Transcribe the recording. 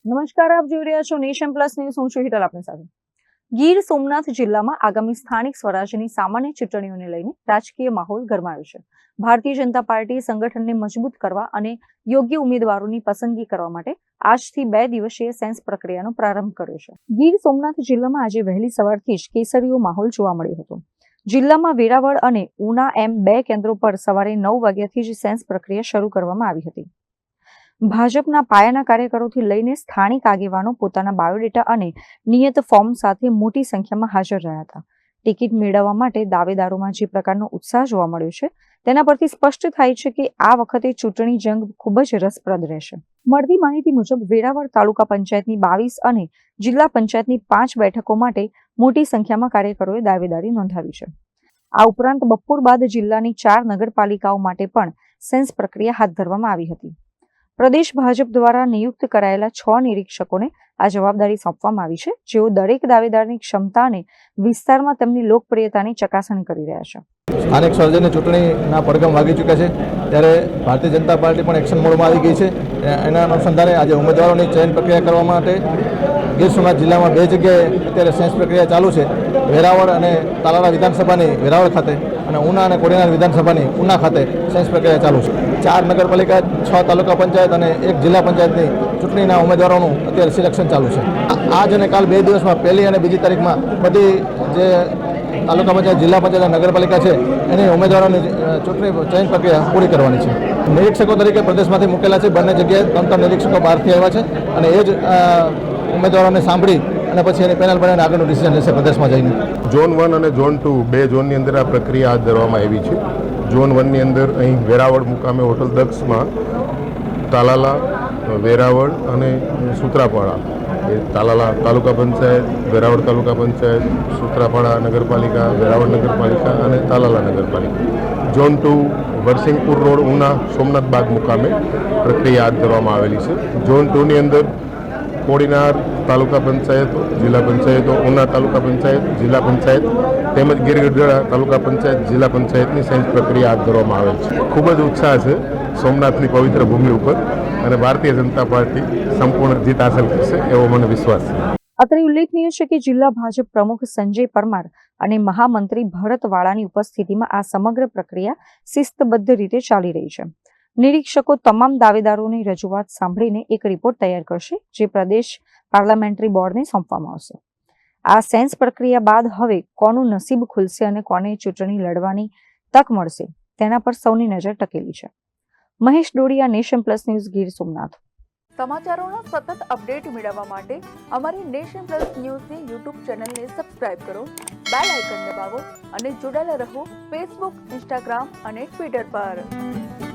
નમસ્કાર, આપ જોઈ રહ્યા છો નેશન પ્લસ ન્યૂઝ. હું છું હિતલ આપની સાથે. ગીર સોમનાથ જિલ્લામાં આગામી સ્થાનિક સ્વરાજ્યની સામાન્ય ચૂંટણીઓને લઈને રાજકીય માહોલ ગરમાયો છે. ભારતીય જનતા પાર્ટી સંગઠનને મજબૂત કરવા અને યોગ્ય ઉમેદવારોની પસંદગી કરવા માટે આજથી 2 દિવસીય સેન્સ પ્રક્રિયાનો પ્રારંભ કર્યો છે. ગીર સોમનાથ જિલ્લામાં આજે વહેલી સવારથી જ કેસરીયો માહોલ જોવા મળ્યો હતો. જિલ્લામાં વેરાવળ અને ઉના એમ 2 કેન્દ્રો પર સવારે 9 વાગ્યાથી જ સેન્સ પ્રક્રિયા શરૂ કરવામાં આવી હતી. ભાજપના પાયાના કાર્યકરોથી લઈને સ્થાનિક આગેવાનો પોતાના બાયોડેટા અને નિયત ફોર્મ સાથે મોટી સંખ્યામાં હાજર રહ્યા હતા. ટિકિટ મેળવવા માટે દાવેદારોમાં જે પ્રકારનો ઉત્સાહ જોવા મળ્યો છે તેના પરથી સ્પષ્ટ થાય છે કે આ વખતે ચૂંટણી જંગ ખૂબ જ રસપ્રદ રહેશે. મળતી માહિતી મુજબ વેરાવળ તાલુકા પંચાયતની 22 અને જિલ્લા પંચાયતની 5 બેઠકો માટે મોટી સંખ્યામાં કાર્યકરોએ દાવેદારી નોંધાવી છે. આ ઉપરાંત બપોર બાદ જિલ્લાની 4 નગરપાલિકાઓ માટે પણ સેન્સ પ્રક્રિયા હાથ ધરવામાં આવી હતી. પ્રદેશ ભાજપ દ્વારા નિયુક્ત કરાયેલા 6 નિરીક્ષકોને આ જવાબદારી સોંપવામાં આવી છે, જેઓ દરેક દાવેદારની ક્ષમતા અને વિસ્તારમાં તેમની લોકપ્રિયતાની ચકાસણી કરી રહ્યા છે. સ્થાનિક સ્વરાજ્યની ચૂંટણીના પડઘમ વાગી ચૂક્યા છે, ત્યારે ભારતીય જનતા પાર્ટી પણ એક્શન મોડમાં આવી ગઈ છે. એના અનુસંધાને આજે ઉમેદવારોની ચયન પ્રક્રિયા કરવા માટે ગીર સોમનાથ જિલ્લામાં 2 જગ્યાએ અત્યારે સેન્સ પ્રક્રિયા ચાલુ છે. વેરાવળ અને તાલાળા વિધાનસભાની વેરાવળ ખાતે અને ઉના અને કોડીનાર વિધાનસભાની ઉના ખાતે સેન્સ પ્રક્રિયા ચાલુ છે. 4 નગરપાલિકા, 6 તાલુકા પંચાયત અને 1 જિલ્લા પંચાયતની ચૂંટણીના ઉમેદવારોનું અત્યારે સિલેક્શન ચાલુ છે. આજ અને કાલ 2 દિવસમાં 1લી અને 2જી તારીખમાં બધી જે તાલુકા પંચાયત, જિલ્લા પંચાયત અને નગરપાલિકા છે એની ઉમેદવારોની ચૂંટણી ચયન પ્રક્રિયા પૂરી કરવાની છે. નિરીક્ષકો તરીકે પ્રદેશમાંથી મૂકેલા છે. બંને જગ્યાએ 3 નિરીક્ષકો બહારથી આવ્યા છે અને એ જ ઉમેદવારોને સાંભળી અને પછી એની પેનલ બનાવીને આગળનું ડિસિઝન લેશે પ્રદેશમાં જઈને. ઝોન 1 અને ઝોન 2 2 ઝોનની અંદર આ પ્રક્રિયા હાથ ધરવામાં આવી છે. ઝોન 1ની અંદર અહીં વેરાવળ મુકામે હોટલ દક્ષમાં તાલાલા, વેરાવળ અને સૂત્રાપાડા, એ તાલાલા તાલુકા પંચાયત, વેરાવળ તાલુકા પંચાયત, સૂત્રાપાડા નગરપાલિકા, વેરાવળ નગરપાલિકા અને તાલાલા નગરપાલિકા. ઝોન 2 વરસિંગપુર રોડ, ઉના, સોમનાથ બાગ મુકામે પ્રક્રિયા હાથ ધરવામાં આવેલી છે. ઝોન 2ની અંદર કોડીનાર તાલુકા પંચાયતો, જિલ્લા પંચાયતો, ઉના તાલુકા પંચાયત, જિલ્લા પંચાયત તેમજ ગીરગઢડા તાલુકા પંચાયત, જિલ્લા પંચાયતની સેન્સ પ્રક્રિયા હાથ ધરવામાં આવેલ છે. ખૂબ જ ઉત્સાહ છે સોમનાથની પવિત્ર ભૂમિ ઉપર અને ભારતીય જનતા પાર્ટી સંપૂર્ણ જીત હાંસલ કરશે એવો મને વિશ્વાસ છે. અત્રે ઉલ્લેખનીય છે કે જિલ્લા ભાજપ પ્રમુખ સંજય પરમાર અને મહામંત્રી ભરત વાળાની ઉપસ્થિતિમાં આ સમગ્ર પ્રક્રિયા શિસ્તબદ્ધ રીતે ચાલી રહી છે. નિરીક્ષકો તમામ દાવેદારોની રજૂઆત સાંભળીને એક રિપોર્ટ તૈયાર કરશે, જે પ્રદેશ પાર્લામેન્ટરી બોર્ડને સોંપવામાં આવશે. આ સેન્સ પ્રક્રિયા બાદ હવે કોનું નસીબ ખુલશે અને કોને ચૂંટણી લડવાની તક મળશે તેના પર સૌની નજર ટકેલી છે. Mahesh Dodiya, nation plus news, Gir Somnath. સમાચારોના સતત અપડેટ મેળવવા માટે અમારી નેશન પ્લસ ન્યૂઝની યુટ્યુબ ચેનલને સબસ્ક્રાઇબ કરો, બેલ આઇકન દબાવો અને જોડાયેલા રહો ફેસબુક, ઇન્સ્ટાગ્રામ અને ટ્વિટર પર.